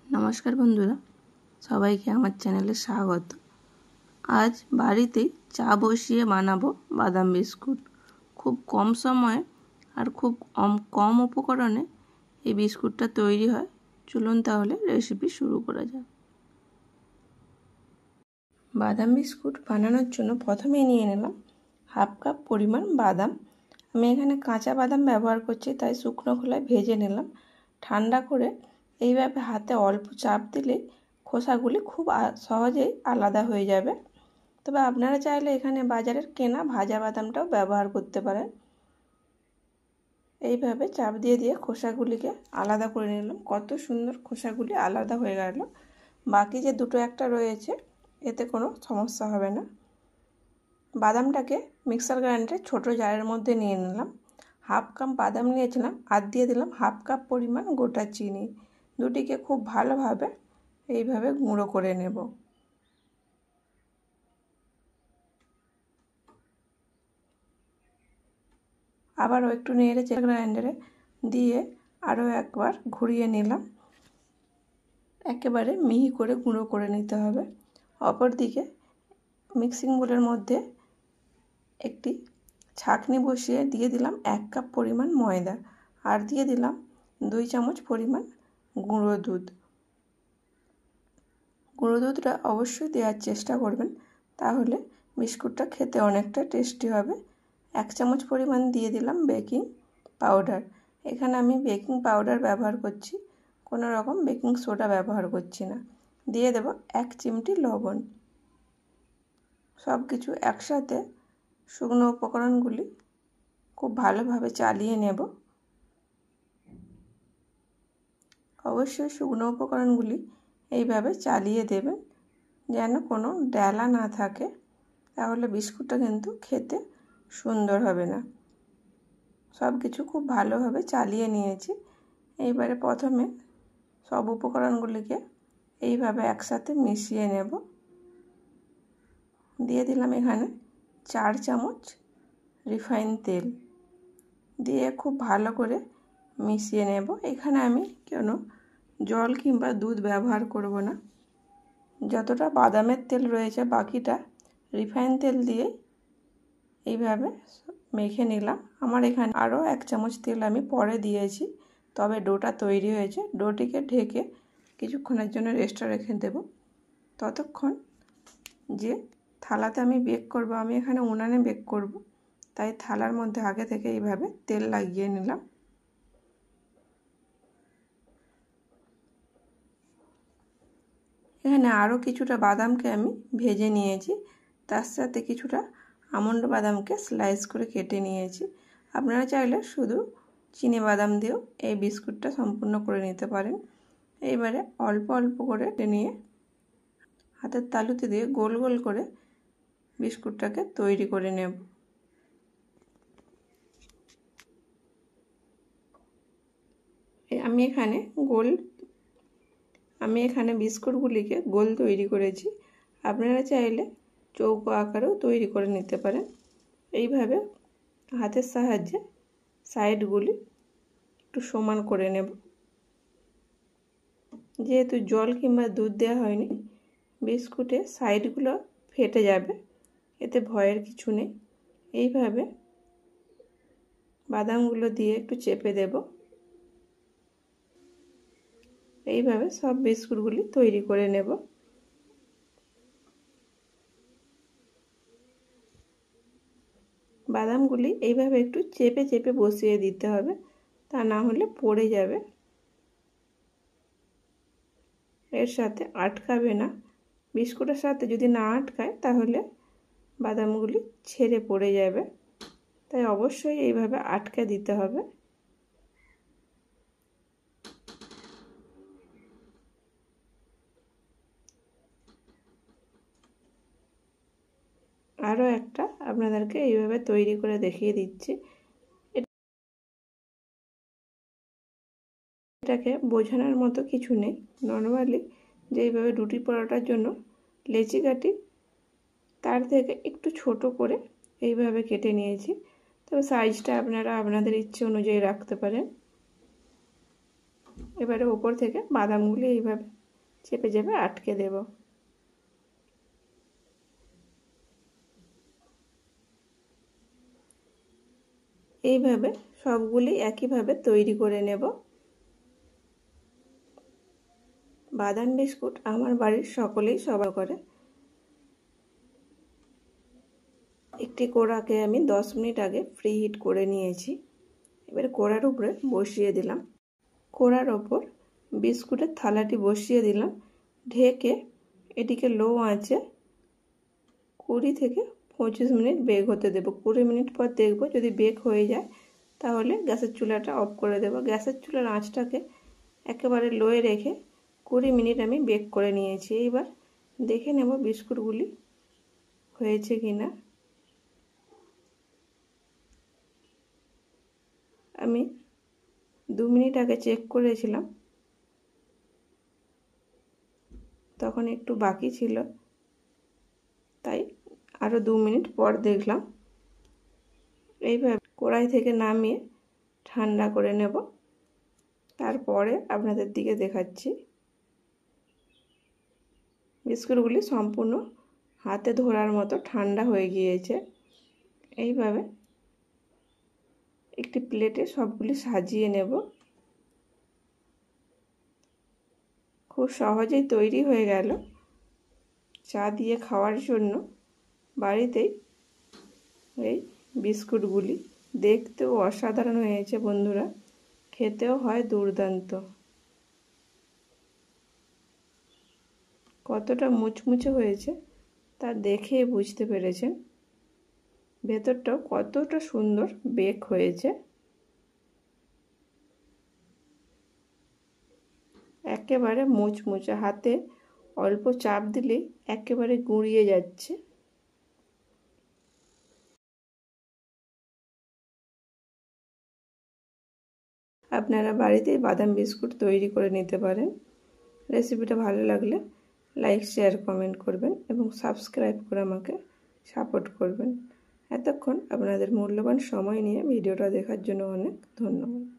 নমস্কার বন্ধুরা, সবাইকে আমার চ্যানেলে স্বাগত। আজ বাড়িতেই চা বসিয়ে বানাবো বাদাম বিস্কুট। খুব কম সময়ে আর খুব কম উপকরণে এই বিস্কুটটা তৈরি হয়। চলুন তাহলে রেসিপি শুরু করা যাক। বাদাম বিস্কুট বানানোর জন্য প্রথমেই নিয়ে নিলাম হাফ কাপ পরিমাণ বাদাম। আমি এখানে কাঁচা বাদাম ব্যবহার করছি, তাই শুকনো খোলায় ভেজে নিলাম। ঠান্ডা করে এইভাবে হাতে অল্প চাপ দিলে খোসাগুলি খুব সহজেই আলাদা হয়ে যাবে। তবে আপনারা চাইলে এখানে বাজারের কেনা ভাজা বাদামটাও ব্যবহার করতে পারেন। এইভাবে চাপ দিয়ে দিয়ে খোসাগুলিকে আলাদা করে নিলাম। কত সুন্দর খোসাগুলি আলাদা হয়ে গেল। বাকি যে দুটো একটা রয়েছে এতে কোনো সমস্যা হবে না। বাদামটাকে মিক্সার গ্রাইন্ডারে ছোটো জারের মধ্যে নিয়ে নিলাম। হাফ কাপ বাদাম নিয়েছিলাম আর দিয়ে দিলাম হাফ কাপ পরিমাণ গোটা চিনি। দুটিকে খুব ভালোভাবে এইভাবে গুঁড়ো করে নেব। আবারও একটু নেড়ে চেড়ে গ্রাইন্ডারে দিয়ে আরও একবার ঘুরিয়ে নিলাম। একেবারে মিহি করে গুঁড়ো করে নিতে হবে। অপরদিকে মিক্সিং বোলের মধ্যে একটি ছাঁকনি বসিয়ে দিয়ে দিলাম 1 কাপ পরিমাণ ময়দা আর দিয়ে দিলাম 2 চামচ পরিমাণ গুঁড়ো দুধ। গুঁড়ো দুধটা অবশ্যই দেওয়ার চেষ্টা করবেন, তাহলে বিস্কুটটা খেতে অনেকটা টেস্টি হবে। 1 চামচ পরিমাণ দিয়ে দিলাম বেকিং পাউডার। এখানে আমি বেকিং পাউডার ব্যবহার করছি, কোনো রকম বেকিং সোডা ব্যবহার করছি না। দিয়ে দেব 1 চিমটি লবণ। সব কিছু একসাথে শুকনো উপকরণগুলি খুব ভালোভাবে চালিয়ে নেব। অবশ্যই শুকনো উপকরণগুলি এইভাবে চালিয়ে দেবেন, যেন কোনো ডেলা না থাকে, তাহলে বিস্কুটটা কিন্তু খেতে সুন্দর হবে না। সব কিছু খুব ভালোভাবে চালিয়ে নিয়েছি। এইবারে প্রথমে সব উপকরণগুলিকে এইভাবে একসাথে মিশিয়ে নেব। দিয়ে দিলাম এখানে 4 চামচ রিফাইন তেল, দিয়ে খুব ভালো করে মিশিয়ে নেব। এখানে আমি কোনো জল কিংবা দুধ ব্যবহার করব না। যতটা বাদামের তেল রয়েছে বাকিটা রিফাইন তেল দিয়ে এইভাবে মেখে নিলাম। আমার এখানে আরও 1 চামচ তেল আমি পরে দিয়েছি, তবে ডোটা তৈরি হয়েছে। ডোটিকে ঢেকে কিছুক্ষণের জন্য রেস্টে রেখে দেব। ততক্ষণ যে থালাতে আমি বেক করব, আমি এখানে উনানে বেক করব, তাই থালার মধ্যে আগে থেকে এইভাবে তেল লাগিয়ে নিলাম। এখানে আরও কিছুটা বাদামকে আমি ভেজে নিয়েছি, তার সাথে কিছুটা আমন্ড বাদামকে স্লাইস করে কেটে নিয়েছি। আপনারা চাইলে শুধু চিনি বাদাম দিয়েও এই বিস্কুটটা সম্পূর্ণ করে নিতে পারেন। এইবারে অল্প অল্প করে নিয়ে হাতের তালুতে দিয়ে গোল গোল করে বিস্কুটটাকে তৈরি করে নেব। আমি এখানে বিস্কুটগুলিকে গোল তৈরি করেছি। আপনারা চাইলে চৌকো আকারেও তৈরি করে নিতে পারেন। এইভাবে হাতের সাহায্যে সাইডগুলি একটু সমান করে নেব। যেহেতু জল কিংবা দুধ দেওয়া হয়নি, বিস্কুটের সাইডগুলো ফেটে যাবে, এতে ভয়ের কিছু নেই। এইভাবে বাদামগুলো দিয়ে একটু চেপে দেব। এইভাবে সব বিস্কুটগুলি তৈরি করে নেব। বাদামগুলি এইভাবে একটু চেপে চেপে বসিয়ে দিতে হবে, তা না হলে পড়ে যাবে। এর সাথে আটকাবে না। বিস্কুটের সাথে যদি না আটকায় তাহলে বাদামগুলি ছেড়ে পড়ে যাবে, তাই অবশ্যই এইভাবে আটকে দিতে হবে। আরও একটা আপনাদেরকে এইভাবে তৈরি করে দেখিয়ে দিচ্ছি। এটাকে বোঝানোর মতো কিছু নেই। নর্মালি যেইভাবে রুটি পরোটার জন্য লেচি কাটি, তার থেকে একটু ছোট করে এইভাবে কেটে নিয়েছি। তবে সাইজটা আপনারা আপনাদের ইচ্ছে অনুযায়ী রাখতে পারেন। এবারে ওপর থেকে বাদামগুলি এইভাবে চেপে চেপে আটকে দেব। এইভাবে সবগুলি একইভাবে তৈরি করে নেব। বাদাম বিস্কুট আমার বাড়ির সকলেই সবাই করে। একটি কড়াকে আমি 10 মিনিট আগে প্রি হিট করে নিয়েছি। এবার কড়ার উপরে বসিয়ে দিলাম। কড়ার ওপর বিস্কুটের থালাটি বসিয়ে দিলাম। ঢেকে এটিকে লো আঁচে 20 থেকে 25 মিনিট বেক হতে দেব। 20 মিনিট পর দেখব যদি বেক হয়ে যায় তাহলে গ্যাসের চুলাটা অফ করে দেব। গ্যাসের চুলার আঁচটাকে একেবারে লোয়ে রেখে 20 মিনিট আমি বেক করে নিয়েছি। এইবার দেখে নেব বিস্কুটগুলি হয়েছে কিনা। আমি 2 মিনিট আগে চেক করেছিলাম, তখন একটু বাকি ছিল, তাই আরও 2 মিনিট পর দেখলাম। এইভাবে কড়াই থেকে নামিয়ে ঠান্ডা করে নেব, তারপরে আপনাদের দিকে দেখাচ্ছি। বিস্কুটগুলি সম্পূর্ণ হাতে ধরার মতো ঠান্ডা হয়ে গিয়েছে। এইভাবে একটি প্লেটে সবগুলি সাজিয়ে নেব। খুব সহজেই তৈরি হয়ে গেল চা দিয়ে খাওয়ার জন্য বাড়িতেই এই বিস্কুটগুলি। দেখতেও অসাধারণ হয়েছে বন্ধুরা, খেতেও হয় দুর্দান্ত। কতটা মুচমুচে হয়েছে তা দেখে বুঝতে পেরেছেন। ভেতরটাও কতটা সুন্দর বেক হয়েছে। একেবারে মুচমুচে, হাতে অল্প চাপ দিলেই একেবারে গুঁড়িয়ে যাচ্ছে। আপনারা বাড়িতেই বাদাম বিস্কুট তৈরি করে নিতে পারেন। রেসিপিটা ভালো লাগলে লাইক, শেয়ার, কমেন্ট করবেন এবং সাবস্ক্রাইব করে আমাকে সাপোর্ট করবেন। এতক্ষণ আপনাদের মূল্যবান সময় নিয়ে ভিডিওটা দেখার জন্য অনেক ধন্যবাদ।